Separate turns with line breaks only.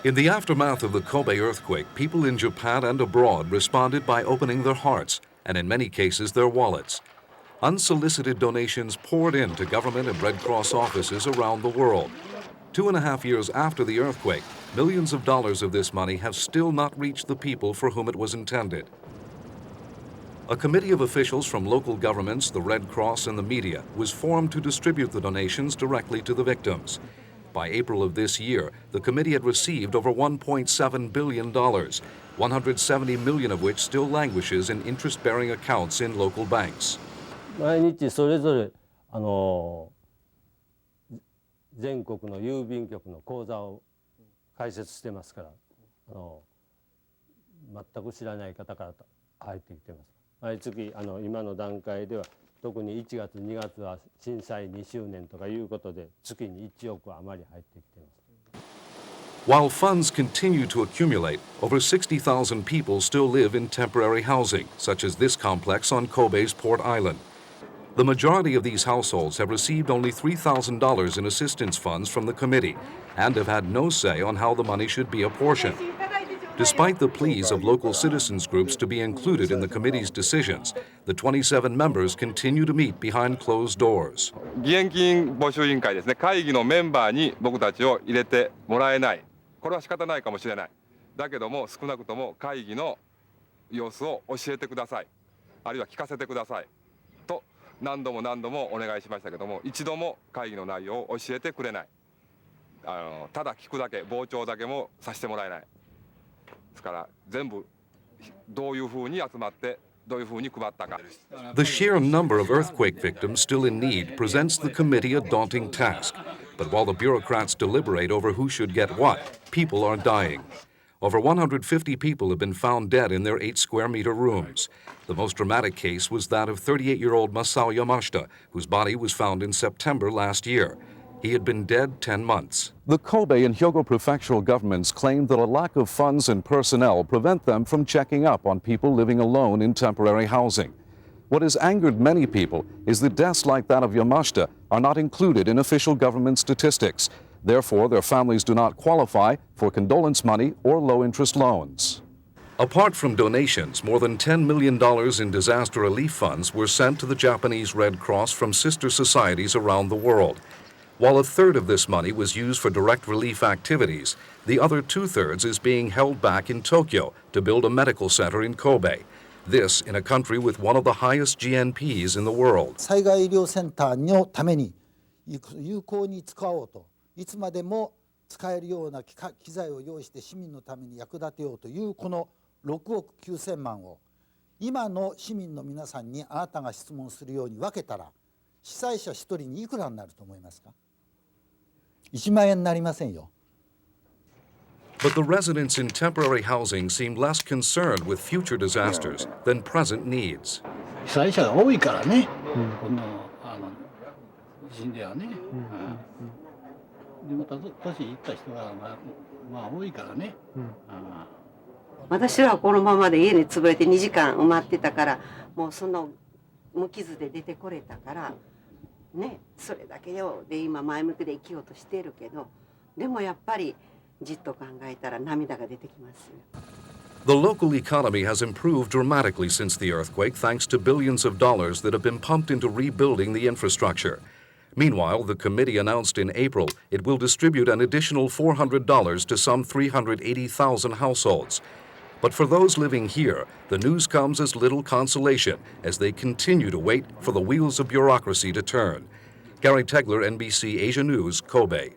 In the aftermath of the Kobe earthquake, people in Japan and abroad responded by opening their hearts and, in many cases, their wallets. Unsolicited donations poured into government and Red Cross offices around the world. 2.5 years after the earthquake, millions of dollars of this money have still not reached the people for whom it was intended. A committee of officials from local governments, the Red Cross, and the media was formed to distribute the donations directly to the victims. By April of this year, the committee had received over $1.7 billion, 170 million of which still languishes in interest-bearing accounts in local banks.
毎日それぞれ全国の郵便局の口座を開設してますから、全く知らない方から入ってきてます。毎月今の段階では特に1月2月は震災2周年とかいうことで月に1億余り入ってきてます。
While funds continue to accumulate, over 60,000 people still live in temporary housing, such as this complex on Kobe's Port Island. The majority of these households have received only $3,000 in assistance funds from the committee and have had no say on how the money should be apportioned. Despite the pleas of local citizens groups to be included in the committee's decisions, the 27 members continue to meet behind closed doors.
義援金募集委員会ですね、会議のメンバーに僕たちを入れてもらえない。これは仕方ないかもしれない。だけども少なくとも会議の様子を教えてください。あるいは聞かせてください。と何度もお願いしましたけども、一度も会議の内容を教えてくれない。ただ聞くだけ、傍聴だけもさせてもらえない。ですから全部どういうふうに集まってどういうふうに配ったか。
The sheer number of earthquake victims still in need presents the committee a daunting task. But while the bureaucrats deliberate over who should get what, people are dying. Over 150 people have been found dead in their 8-square-meter rooms. The most dramatic case was that of 38-year-old Masao Yamashita, whose body was found in September last year. He had been dead 10 months. The Kobe and Hyogo prefectural governments claim that a lack of funds and personnel prevent them from checking up on people living alone in temporary housing. What has angered many people is that deaths like that of Yamashita are not included in official government statistics. Therefore, their families do not qualify for condolence money or low-interest loans. Apart from donations, more than $10 million in disaster relief funds were sent to the Japanese Red Cross from sister societies around the world. While a third of this money was used for direct relief activities, the other two-thirds is being held back in Tokyo to build a medical center in Kobe. This in a country with one of the highest GNPs in the world.
災害医療センターのために有効に使おうと、いつまでも使えるような機材を用意して市民のために役立てようというこの6億9,000万を今の市民の皆さんにあなたが質問するように分けたら被災者1人にいくらになると思いますか？1万円になりませんよ。
But the residents in temporary housing seem less concerned with future disasters than present needs.
被災者が多いからね、この地震ではね。でまた年いった人がまあ多いからね。
私はこのままで家に潰れて2時間埋まってたから、もうその無傷で出てこれたから。ね、それだけで今前向きで生きようとしているけど、でもやっぱりじっと考えたら涙が出てきます。
The local economy has improved dramatically since the earthquake thanks to billions of dollars that have been pumped into rebuilding the infrastructure. Meanwhile, the committee announced in April it will distribute an additional $400 to some 380,000 households. But for those living here, the news comes as little consolation as they continue to wait for the wheels of bureaucracy to turn. Gary Tegler, NBC Asia News, Kobe.